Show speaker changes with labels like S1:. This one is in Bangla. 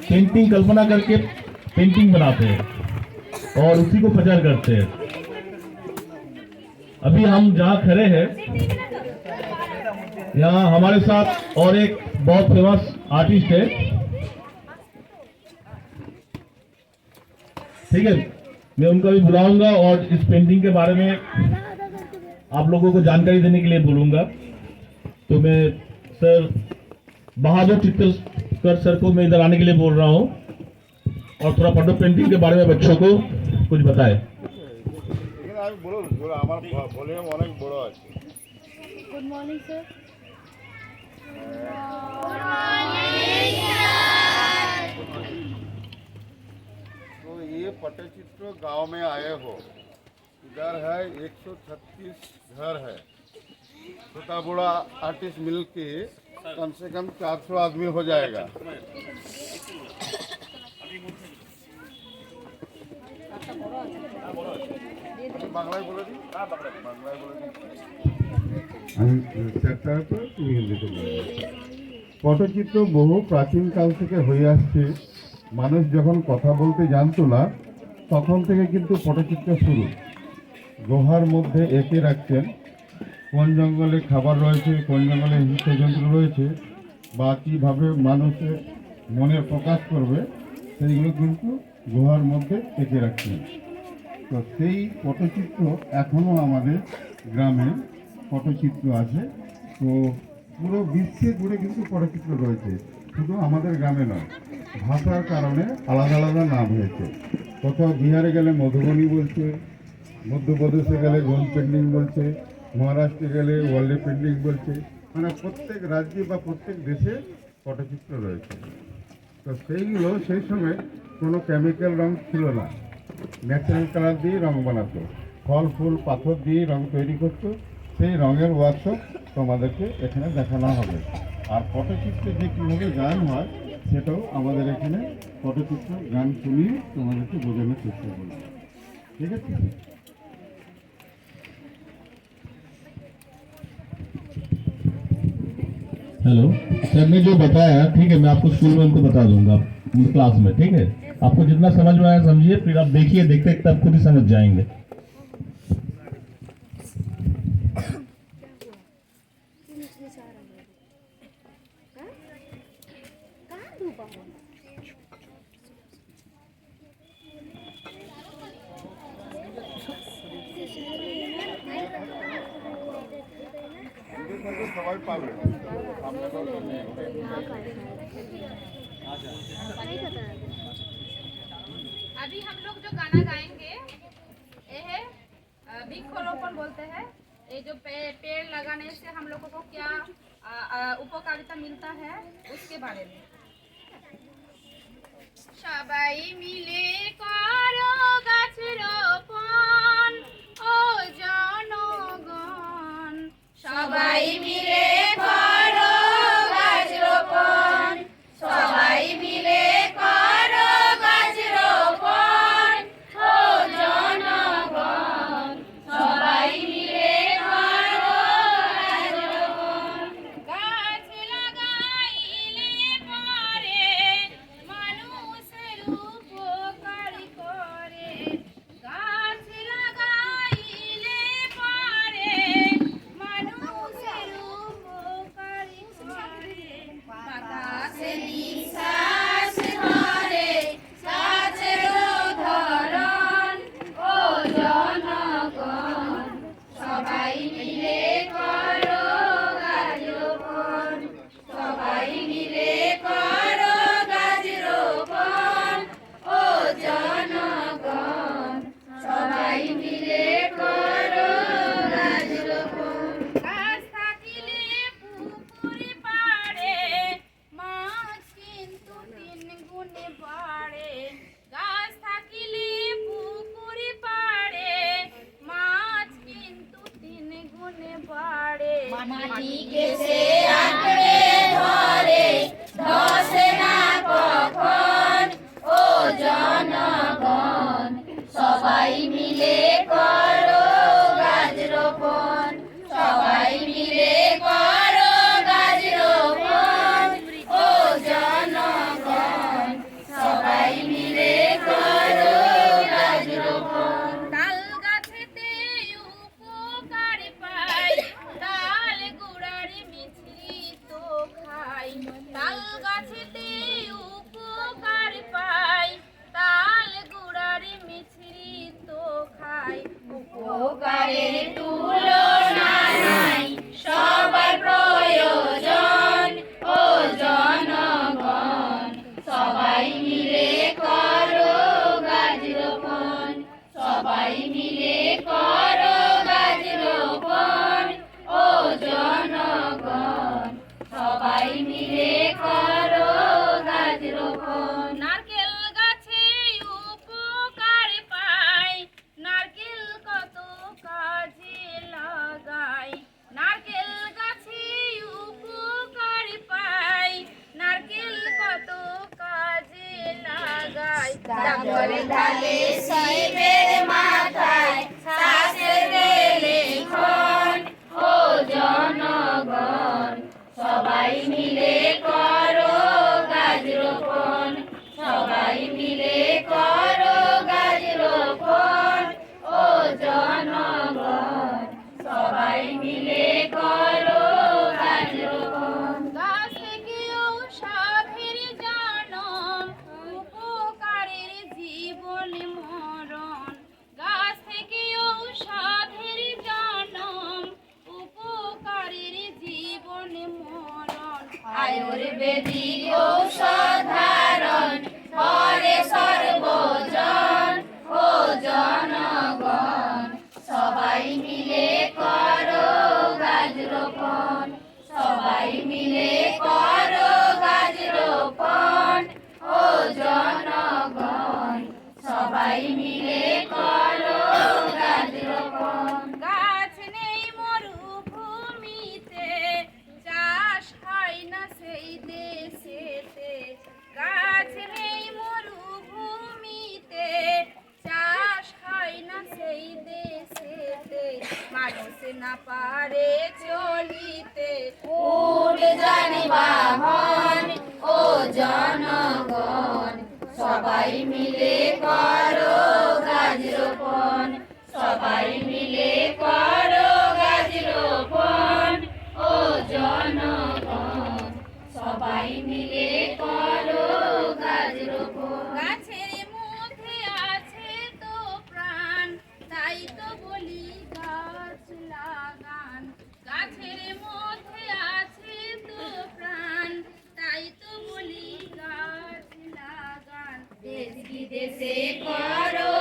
S1: पेंटिंग कल्पना करके पेंटिंग बनाते हैं और उसी को प्रचार करते हैं। अभी हम जहाँ खड़े हैं यहाँ हमारे साथ और एक बहुत फेमस आर्टिस्ट है, ठीक है, मैं उनका भी बुलाऊंगा और इस पेंटिंग के बारे में आप लोगों को जानकारी देने के लिए बोलूंगा। तो मैं सर बहादुर चित्तौड़कर सर को मैं इधर आने के लिए बोल रहा हूँ और थोड़ा पटो पेंटिंग के बारे में बच्चों को कुछ बताए।
S2: Good morning sir.
S3: तो ये पटचित्र गांव में आए हो, इधर है 136 घर है, छोटा बड़ा आर्टिस्ट मिल के कम से कम 400 आदमी हो जाएगा। বাংলায় বলে দিই, বাংলায় বলে দিই। পটচিত্র বহু প্রাচীনকাল থেকে হয়ে আসছে। মানুষ যখন কথা বলতে জানতো না তখন থেকে কিন্তু পটচিত্র শুরু। গুহার মধ্যে এঁকে রাখতেন কোন জঙ্গলে খাবার রয়েছে, কোন জঙ্গলে হিংস্রজন্তু রয়েছে, বা কীভাবে মানুষের মনের প্রকাশ করবে সেইগুলো কিন্তু গুহার মধ্যে এঁকে রাখতেন। তো সেই পটচিত্র এখনও আমাদের গ্রামে পটচিত্র আছে। তো পুরো বিশ্বে জুড়ে কিন্তু পটচিত্র রয়েছে, শুধু আমাদের গ্রামে নয়। ভাষার কারণে আলাদা আলাদা নাম হয়েছে। কোথাও বিহারে গেলে মধুবনী বলছে, মধ্যপ্রদেশে গেলে গোল পেন্টিং বলছে, মহারাষ্ট্রে গেলে ওয়ার্ল্ড পেন্টিং বলছে। মানে প্রত্যেক রাজ্যে বা প্রত্যেক দেশে পটচিত্র রয়েছে। তো সেইগুলো সেই সময় কোনো কেমিক্যাল রং ছিল না, ন্যাচারাল কালার দিয়ে রং বানাতো, ফল ফুল পাথর দিয়ে রং তৈরি করতো। সেই রঙের ওয়ার্কশপ তোমাদেরকে এখানে দেখানো হবে। আর পটচিত্রে যে কীভাবে গান হয় সেটাও আমাদের এখানে পটচিত্র গান শুনিয়ে তোমাদেরকে বোঝানোর চেষ্টা করব, ঠিক আছে?
S1: हेलो सर, ने जो बताया ठीक है, मैं आपको स्कूल में उनको बता दूंगा क्लास में, ठीक है। आपको जितना समझ में आया समझिए, फिर आप देखिए, देखते देखते आप खुद ही समझ जाएंगे।
S3: সবাই পাবে।
S4: अभी हम लोग जो गाना गाएंगे ये है वृक्षारोपण बोलते हैं। ये जो पेड़ लगाने से हम लोगों को क्या उपकारिता मिलता है उसके बारे में। সবাই মিলে করো গাছ রোপণ ও জনগণ, সবাই মিলে করো গাছ রোপণ, সবাই মিলে করো গাছ রোপণ ও জনগণ, সবাই মিলে করো গাছ রোপণ। গাছ লাগাইলে পরে মানুষের উপকার করে, গাছ লাগাইলে পরে মানুষের উপকার করে। বাতাসে নিঃশ্বাস ধরে গাছের ধরন ও জনগণ, সবাই মিলে করো গাছ রোপণ, সবাই মিলে করো গাছ রোপণ ও জনগণ, সবাই মিলে করো গাছ রোপণ। গাছ থাকিলে পুকুরে পাড়ে মাছ কিন্তু 3 গুণে বাড়ে, গাছ থাকিলে পুকুরে পাড়ে মাছ কিন্তু 3 গুণে বাড়ে। মাটিকে সে আঁকড়ে ধরে ধসে না কখন ও জনগণ, সবাই মিলে করো গাছ রোপণ, সবাই মিলে করো গাছ রোপণ ও জনগণ, উপকারের তুলনা নাই, সবার প্রয়োজন ও জনগণ, সবাই মিলে করো গাছ রোপণ, সবাই মিলে করো গাছ রোপণ ও জনগণ, সবাই মিলে করো গাছ রোপণ। নারকেল গাছে উপকার পাই, নারকেল কত কাজে লাগাই, নারকেল গাছে উপকার পাই, নারকেল কত কাজে লাগাই। ডাঙ্গরে ঢালে শিবের মাথায়, শ্বাসে গেলে ক্ষণ ও জনগণ, সবাই মিলে করো গাছ রোপণ, সবাই মিলে করো গাছ রোপণ ও জনগণ, সবাই মিলে করো গাছ রোপণ। গাছ থেকে ঔষধের জনম, উপকারের জীবন মরণ, গাছ থেকে ঔষধের জনম, উপকারের জীবন মরণ। আয়ুর্বেদিক ঔষধারণ করে সর্বজন ও জনগণ, সবাই মিলে করো গাছ রোপণ, সবাই মিলে করো গাছ রোপণ ও জনগণ, সবাই মিলে করো গাছ রোপণ। গাছ নেই মরুভূমিতে, চাষ হয় না সেই দেশেতে, গাছ নেই মরুভূমিতে, চাষ হয় না সেই দেশেতে, মানুষ না পারে চলিতে, উড়ে জানি বাহন ও জনগণ, সবাই মিলে করো গাছ রোপণ, সবাই মিলে করো গাছ রোপণ ও জনগণ, সবাই মিলে করো গাছ রোপণ। গাছের মধ্যে আছে তো প্রাণ, তাই তো বলি গাছ লাগান, গাছের মধ্যে আছে তো প্রাণ, তাই তো বলি গাছ লাগান। দেশ বিদেশে করো